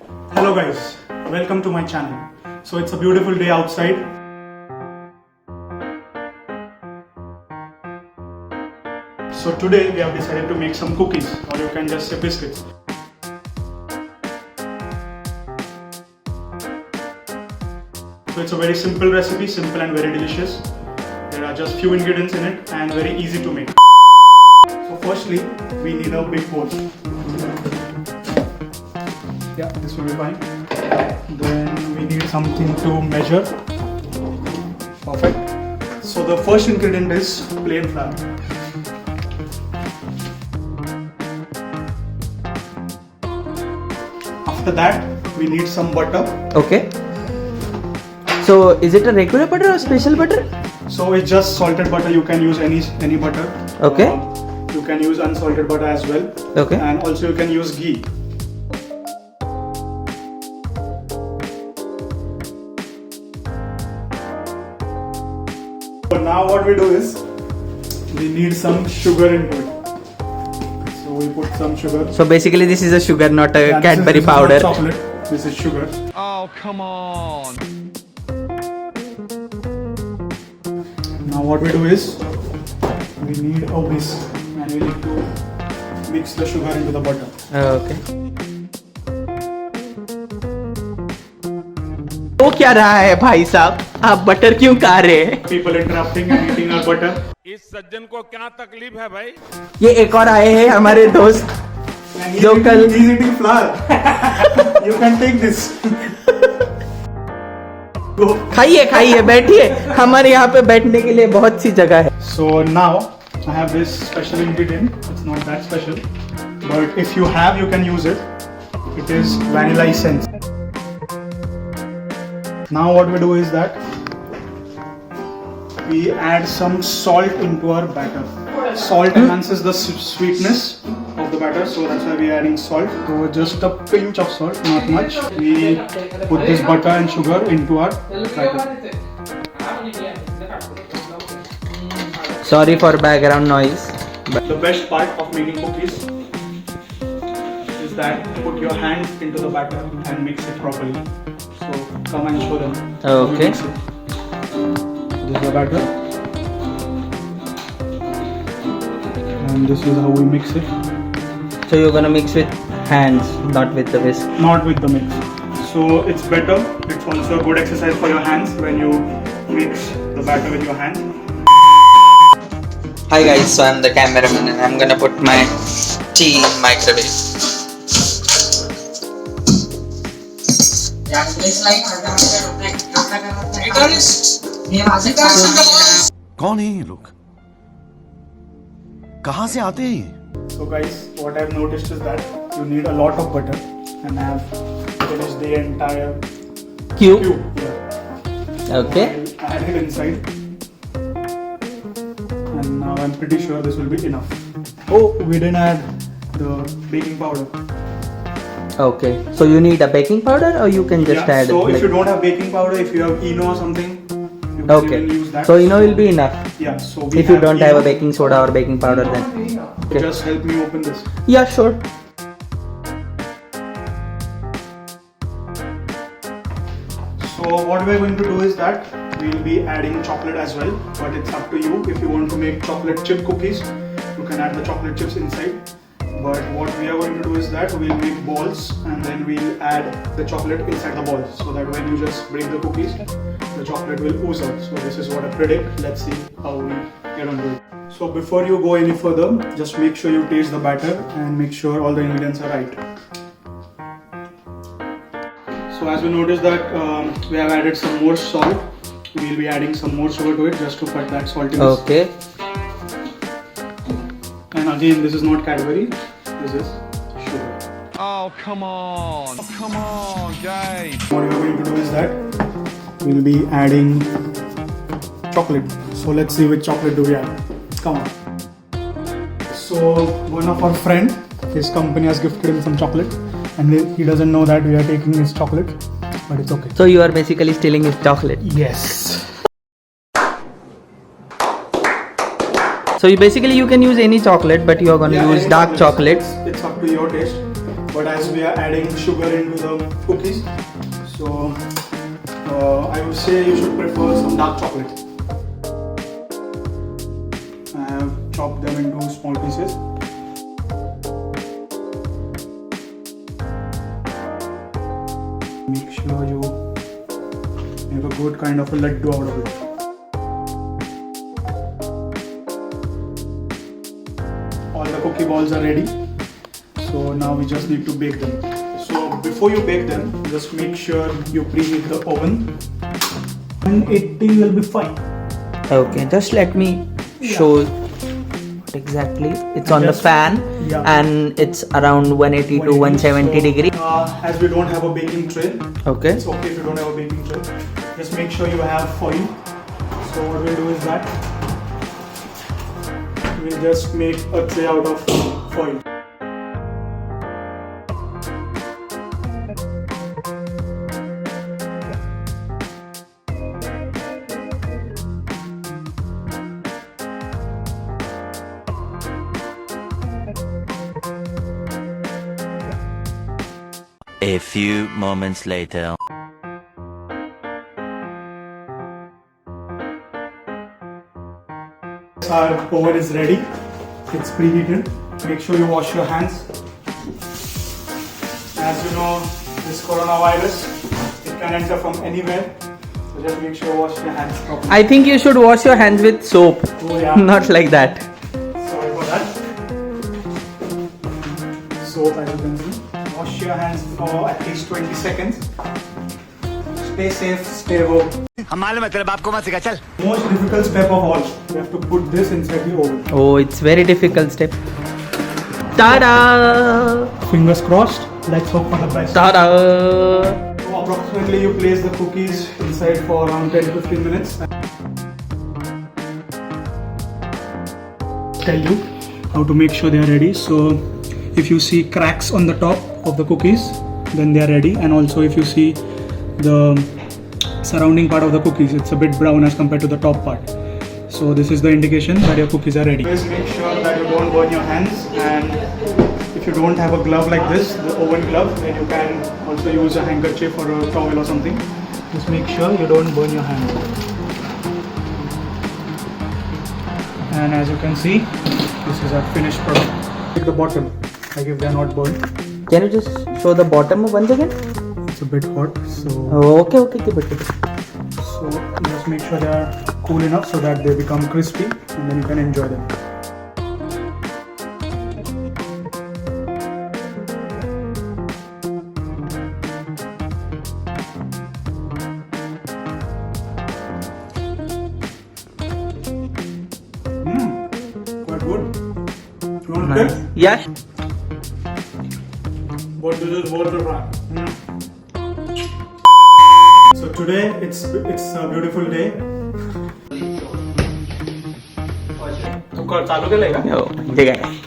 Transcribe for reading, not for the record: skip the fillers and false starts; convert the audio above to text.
Hello guys, welcome to my channel. So it's a beautiful day outside. So today we have decided to make some cookies, or you can just say biscuits. So it's a very simple recipe, simple and very delicious. There are just few ingredients in it and very easy to make. So firstly, we need a big bowl. Yeah, this will be fine. Then we need something to measure. Perfect. So the first ingredient is plain flour. After that, we need some butter. Okay. So is it a regular butter or special butter? So it's just salted butter. You can use any butter. Okay. You can use unsalted butter as well. Okay. And also you can use ghee. So now what we do is we need some sugar into it. So we put some sugar. So basically this is a sugar, not a Yeah, Cadbury this powder. is not chocolate. This is sugar. Oh, come on. Now what we do is we need a whisk and we need to mix the sugar into the butter. Okay. वो क्या रहा है भाई साहब? आप butter क्यों खा रहे हैं? People interrupting and eating our butter. इस सज्जन को क्या तकलीफ है भाई? ये एक और आए हैं हमारे दोस्त And जो कल he's eating flour. You can take this. Go. खाइए खाइए बैठिए, हमारे यहाँ पे बैठने के लिए बहुत सी जगह है. So now I have this special ingredient. It's not that special, but if you have, you can use it. It is vanilla essence. Now what we do is that we add some salt into our batter. Salt enhances the sweetness of the batter, so that's why we are adding salt. So just a pinch of salt, not much. We put this butter and sugar into our batter. Sorry for background noise. The best part of making cookies is that put your hand into the batter and mix it properly. So come and show them. Okay. Mix it. This is the batter. And this is how we mix it. So you're gonna mix with hands, not with the whisk. Not with the mix. So it's better. It's also a good exercise for your hands when you mix the batter with your hand. Hi guys, so I'm the cameraman and I'm gonna put my tea in microwave. कौन है ये लोग? कहाँ से आते हैं ये? So guys, what I've noticed is that you need a lot of butter, and I have finished the entire Cube. cube. Yeah. Okay. I'll add it inside. And now I'm pretty sure this will be enough. Oh, we didn't add the baking powder. Okay. So you need a baking powder or you can just add so it? if you don't have baking powder, if you have ENO or something, you can Okay. even use that. So you know will be enough. Yeah, so we If you don't have a ENO. baking soda or baking powder then. Okay. Just help me open this. Yeah, sure. So what we're going to do is that we'll be adding chocolate as well, but it's up to you. If you want to make chocolate chip cookies, you can add the chocolate chips inside. But what we are going to do is that we'll make balls and then we'll add the chocolate inside the balls, so that when you just break the cookies, the chocolate will ooze out. So this is what I predict. Let's see how we get on to it. So before you go any further, just make sure you taste the batter and make sure all the ingredients are right. So as we notice that we have added some more salt, we'll be adding some more sugar to it just to cut that saltiness. Okay. And again, this is not Cadbury, this is sugar. Oh, come on. Oh, come on, guys. What we are going to do is that we'll be adding chocolate. So let's see which chocolate do we add. Come on. So one of our friend, his company has gifted him some chocolate, and he doesn't know that we are taking his chocolate, but it's okay. So you are basically stealing his chocolate. Yes. So you basically you can use any chocolate, but you are gonna use any dark chocolate. It's up to your taste. but as we are adding sugar into the cookies, so I would say you should prefer some dark chocolate. I have chopped them into small pieces. Make sure you make a good kind of a laddu out of it. All the cookie balls are ready, so now we just need to bake them. So before you bake them, just make sure you preheat the oven. 180 will be fine. Okay, just let me show what exactly. It's on the Just- fan yeah. and it's around 180 to 170 degree. As we don't have a baking tray, Okay. it's okay if you don't have a baking tray. Just make sure you have foil. So what we'll do is that we'll just make a tray out of foil. A few moments later. Our oven is ready. It's preheated. Make sure you wash your hands. As you know, this coronavirus, it can enter from anywhere. So just make sure you wash your hands properly. I think you should wash your hands with soap, Oh yeah. not like that. Sorry for that. So as you can see, wash your hands for at least 20 seconds. Stay safe, stay home. हम मालूम है तेरे बाप को मत सिखा चल. Most difficult step of all, you have to put this inside the oven. Oh, it's very difficult step. Ta-da! Fingers crossed. Let's hope for the best. Ta-da! So approximately you place the cookies inside for around 10 to 15 minutes. Tell you how to make sure they are ready. So if you see cracks on the top of the cookies, then they are ready. And also if you see the surrounding part of the cookies, it's a bit brown as compared to the top part. So this is the indication that your cookies are ready. Always make sure that you don't burn your hands, and if you don't have a glove like this, the oven glove, then you can also use a handkerchief or a towel or something. Just make sure you don't burn your hand. And as you can see, this is our finished product. Take the bottom, like if they are not burned. Can you just show the bottom once again? It's a bit hot, so Oh, okay, keep it. so just make sure they are cool enough so that they become crispy, and then you can enjoy them. Quite good. You want to Nice. taste? Yeah. But this is worth a try. So today it's a beautiful day. Oh, ठीक आहे.